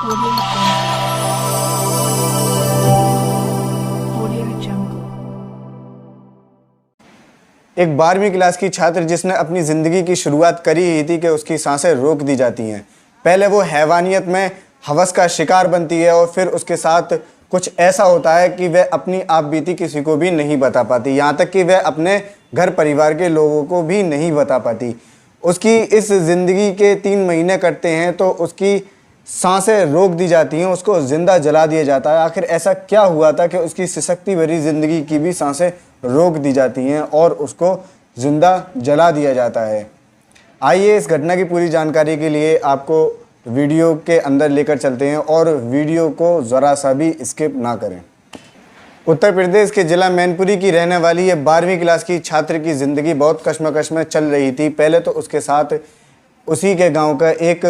Audio Jungle. एक 12वीं class की छात्र जिसने अपनी ज़िंदगी की शुरुआत करी ही थी कि उसकी सांसें रोक दी जाती हैं। पहले वो हैवानियत में हवस का शिकार बनती है और फिर उसके साथ कुछ ऐसा होता है कि वह अपनी आप बीती किसी को भी नहीं बता पाती, यहाँ तक कि वह अपने घर परिवार के लोगों को भी नहीं बता पाती। उसकी इस ज़िंदगी के 3 महीने कटते हैं तो उसकी सांसें रोक दी जाती हैं, उसको ज़िंदा जला दिया जाता है। आखिर ऐसा क्या हुआ था कि उसकी सिसकती भरी ज़िंदगी की भी सांसें रोक दी जाती हैं और उसको ज़िंदा जला दिया जाता है। आइए इस घटना की पूरी जानकारी के लिए आपको वीडियो के अंदर लेकर चलते हैं और वीडियो को ज़रा सा भी स्किप ना करें। उत्तर प्रदेश के ज़िला मैनपुरी की रहने वाली ये 12वीं क्लास की छात्र की ज़िंदगी बहुत कश्मकश में चल रही थी। पहले तो उसके साथ उसी के गांव का एक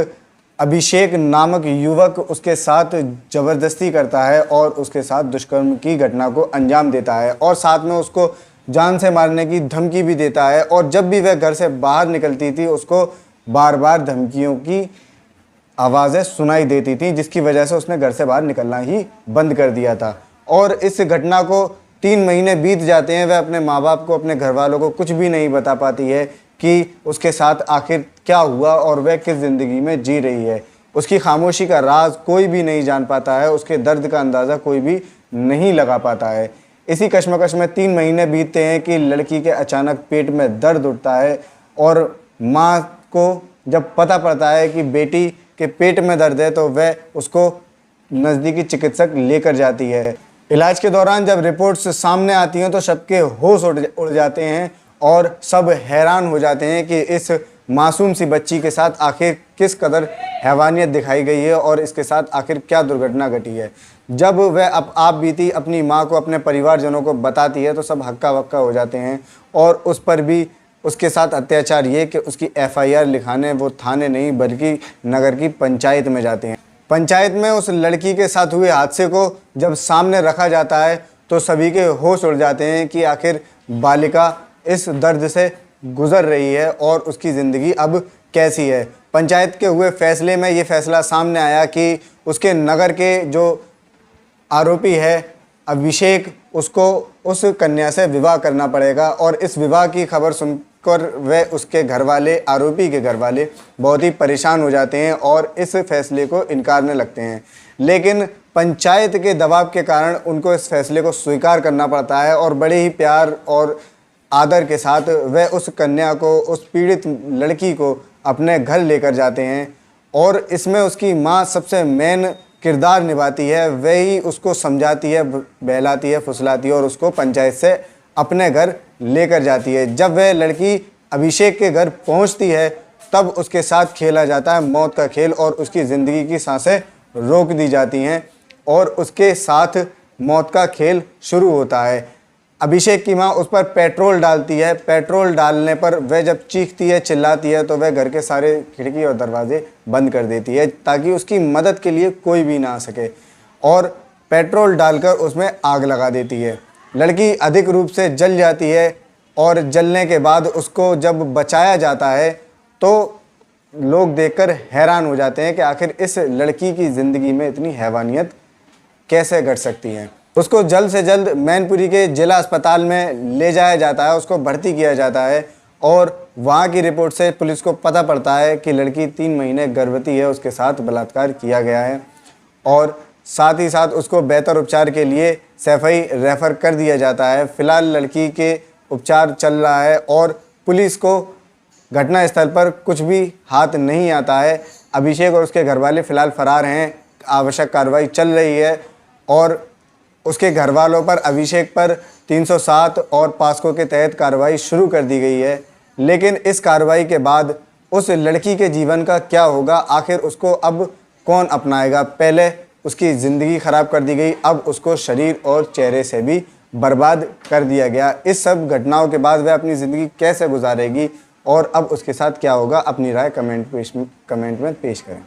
अभिषेक नामक युवक उसके साथ ज़बरदस्ती करता है और उसके साथ दुष्कर्म की घटना को अंजाम देता है और साथ में उसको जान से मारने की धमकी भी देता है। और जब भी वह घर से बाहर निकलती थी उसको बार बार धमकियों की आवाज़ें सुनाई देती थी, जिसकी वजह से उसने घर से बाहर निकलना ही बंद कर दिया था। और इस घटना को 3 महीने बीत जाते हैं, वह अपने माँ बाप को, अपने घर वालों को कुछ भी नहीं बता पाती है कि उसके साथ आखिर क्या हुआ और वह किस ज़िंदगी में जी रही है। उसकी खामोशी का राज कोई भी नहीं जान पाता है, उसके दर्द का अंदाज़ा कोई भी नहीं लगा पाता है। इसी कश्मकश में 3 महीने बीतते हैं कि लड़की के अचानक पेट में दर्द उठता है और माँ को जब पता पड़ता है कि बेटी के पेट में दर्द है तो वह उसको नज़दीकी चिकित्सक लेकर जाती है। इलाज के दौरान जब रिपोर्ट्स सामने आती हैं तो सबके होश उड़ जाते हैं और सब हैरान हो जाते हैं कि इस मासूम सी बच्ची के साथ आखिर किस कदर हैवानियत दिखाई गई है और इसके साथ आखिर क्या दुर्घटना घटी है। जब वह आप बीती अपनी माँ को, अपने परिवारजनों को बताती है तो सब हक्का बक्का हो जाते हैं और उस पर भी उसके साथ अत्याचार ये कि उसकी FIR लिखाने वो थाने नहीं बल्कि नगर की पंचायत में जाते हैं। पंचायत में उस लड़की के साथ हुए हादसे को जब सामने रखा जाता है तो सभी के होश उड़ जाते हैं कि आखिर बालिका इस दर्द से गुज़र रही है और उसकी ज़िंदगी अब कैसी है। पंचायत के हुए फैसले में ये फैसला सामने आया कि उसके नगर के जो आरोपी है अभिषेक, उसको उस कन्या से विवाह करना पड़ेगा। और इस विवाह की खबर सुनकर वह उसके घर वाले, आरोपी के घर वाले बहुत ही परेशान हो जाते हैं और इस फैसले को इनकारने लगते हैं। लेकिन पंचायत के दबाव के कारण उनको इस फैसले को स्वीकार करना पड़ता है और बड़े ही प्यार और आदर के साथ वह उस कन्या को, उस पीड़ित लड़की को अपने घर लेकर जाते हैं। और इसमें उसकी माँ सबसे मेन किरदार निभाती है। वह ही उसको समझाती है, बहलाती है, फुसलाती है और उसको पंचायत से अपने घर लेकर जाती है। जब वह लड़की अभिषेक के घर पहुंचती है तब उसके साथ खेला जाता है मौत का खेल और उसकी ज़िंदगी की सांसें रोक दी जाती हैं और उसके साथ मौत का खेल शुरू होता है। अभिषेक की माँ उस पर पेट्रोल डालती है। पेट्रोल डालने पर वह जब चीखती है, चिल्लाती है तो वह घर के सारे खिड़की और दरवाजे बंद कर देती है ताकि उसकी मदद के लिए कोई भी ना आ सके और पेट्रोल डालकर उसमें आग लगा देती है। लड़की अधिक रूप से जल जाती है और जलने के बाद उसको जब बचाया जाता है तो लोग देखकर हैरान हो जाते हैं कि आखिर इस लड़की की ज़िंदगी में इतनी हैवानियत कैसे घट सकती है। उसको जल्द से जल्द मैनपुरी के जिला अस्पताल में ले जाया जाता है, उसको भर्ती किया जाता है और वहाँ की रिपोर्ट से पुलिस को पता पड़ता है कि लड़की 3 महीने गर्भवती है, उसके साथ बलात्कार किया गया है और साथ ही साथ उसको बेहतर उपचार के लिए सैफई रेफ़र कर दिया जाता है। फ़िलहाल लड़की के उपचार चल रहा है और पुलिस को घटनास्थल पर कुछ भी हाथ नहीं आता है। अभिषेक और उसके घरवाले फ़िलहाल फ़रार हैं। आवश्यक कार्रवाई चल रही है और उसके घर वालों पर, अभिषेक पर 307 और पास्को के तहत कार्रवाई शुरू कर दी गई है। लेकिन इस कार्रवाई के बाद उस लड़की के जीवन का क्या होगा, आखिर उसको अब कौन अपनाएगा। पहले उसकी ज़िंदगी ख़राब कर दी गई, अब उसको शरीर और चेहरे से भी बर्बाद कर दिया गया। इस सब घटनाओं के बाद वह अपनी ज़िंदगी कैसे गुजारेगी और अब उसके साथ क्या होगा, अपनी राय कमेंट में पेश करें।